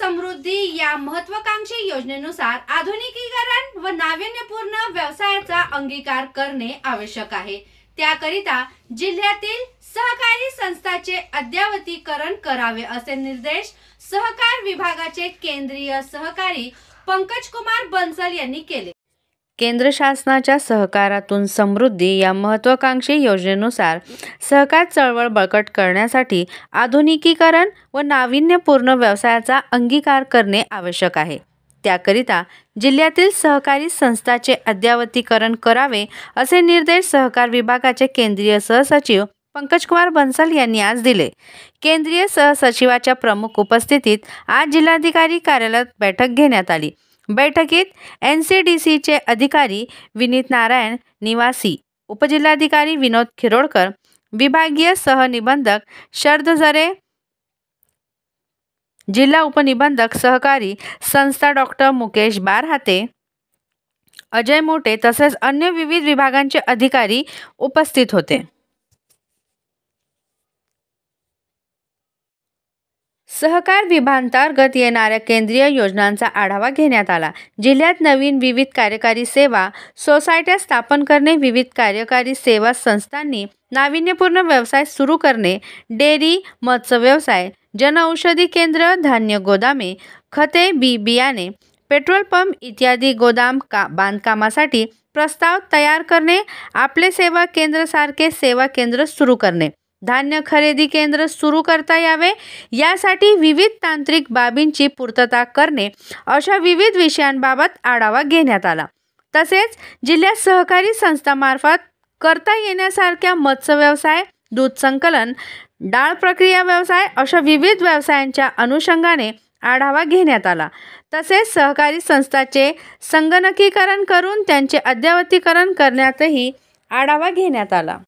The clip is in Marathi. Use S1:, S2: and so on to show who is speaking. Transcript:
S1: समृद्धी या महत्त्वाकांक्षी योजनेनुसार आधुनिकीकरण व नाविन्यपूर्ण व्यवसायाचा अंगीकार करणे आवश्यक आहे। त्याकरिता जिल्ह्यातील सहकारी संस्थांचे अद्ययावतीकरण करावे असे निर्देश सहकार विभागाचे केंद्रीय सहकारी पंकज कुमार बन्सल यांनी केले।
S2: केंद्र शासनाच्या सहकारातून समृद्धी या महत्त्वाकांक्षी योजनेनुसार सहकार चळवळ बळकट करण्यासाठी आधुनिकीकरण व नाविन्यपूर्ण व्यवसायाचा अंगीकार करणे आवश्यक आहे। त्याकरिता जिल्ह्यातील सहकारी संस्थांचे अद्ययावतीकरण करावे असे निर्देश सहकार विभागाचे केंद्रीय सहसचिव पंकज कुमार बन्सल यांनी आज दिले। केंद्रीय सहसचिवाच्या प्रमुख उपस्थितीत आज जिल्हाधिकारी कार्यालयात बैठक घेण्यात आली। बैठकीत NCDCचे अधिकारी विनीत नारायण निवासी, उपजिल्हाधिकारी विनोद खिरोडकर, विभागीय सहनिबंधक शरद झरे, जिल्हा उपनिबंधक सहकारी संस्था डॉक्टर मुकेश बारहाते, अजय मोटे तसेच अन्य विविध विभागांचे अधिकारी उपस्थित होते। सहकार विभागांतर्गत येणाऱ्या केंद्रीय योजनांचा आढावा घेण्यात आला। जिल्ह्यात नवीन विविध कार्यकारी सेवा सोसायट्या स्थापन करणे, विविध कार्यकारी सेवा संस्थांनी नाविन्यपूर्ण व्यवसाय सुरू करणे, डेअरी, मत्स्य व्यवसाय, जनऔषधी केंद्र, धान्य गोदामे, खते, बियाणे, पेट्रोल पंप इत्यादी गोदाम बांधकामासाठी प्रस्ताव तयार करणे, आपले सेवा केंद्र सारखे सेवा केंद्र सुरू करणे, धान्य खरेदी केंद्र सुरू करता यावे यासाठी विविध तांत्रिक बाबींची पूर्तता करणे अशा विविध विषयांबाबत आढावा घेण्यात आला। तसेच जिल्ह्यात सहकारी संस्थांमार्फत करता येण्यासारख्या मत्स्य व्यवसाय, दूध संकलन, डाळ प्रक्रिया व्यवसाय अशा विविध व्यवसायांच्या अनुषंगाने आढावा घेण्यात आला। तसेच सहकारी संस्थांचे संगणकीकरण करून त्यांचे अद्ययावतीकरण करण्यातही आढावा घेण्यात आला।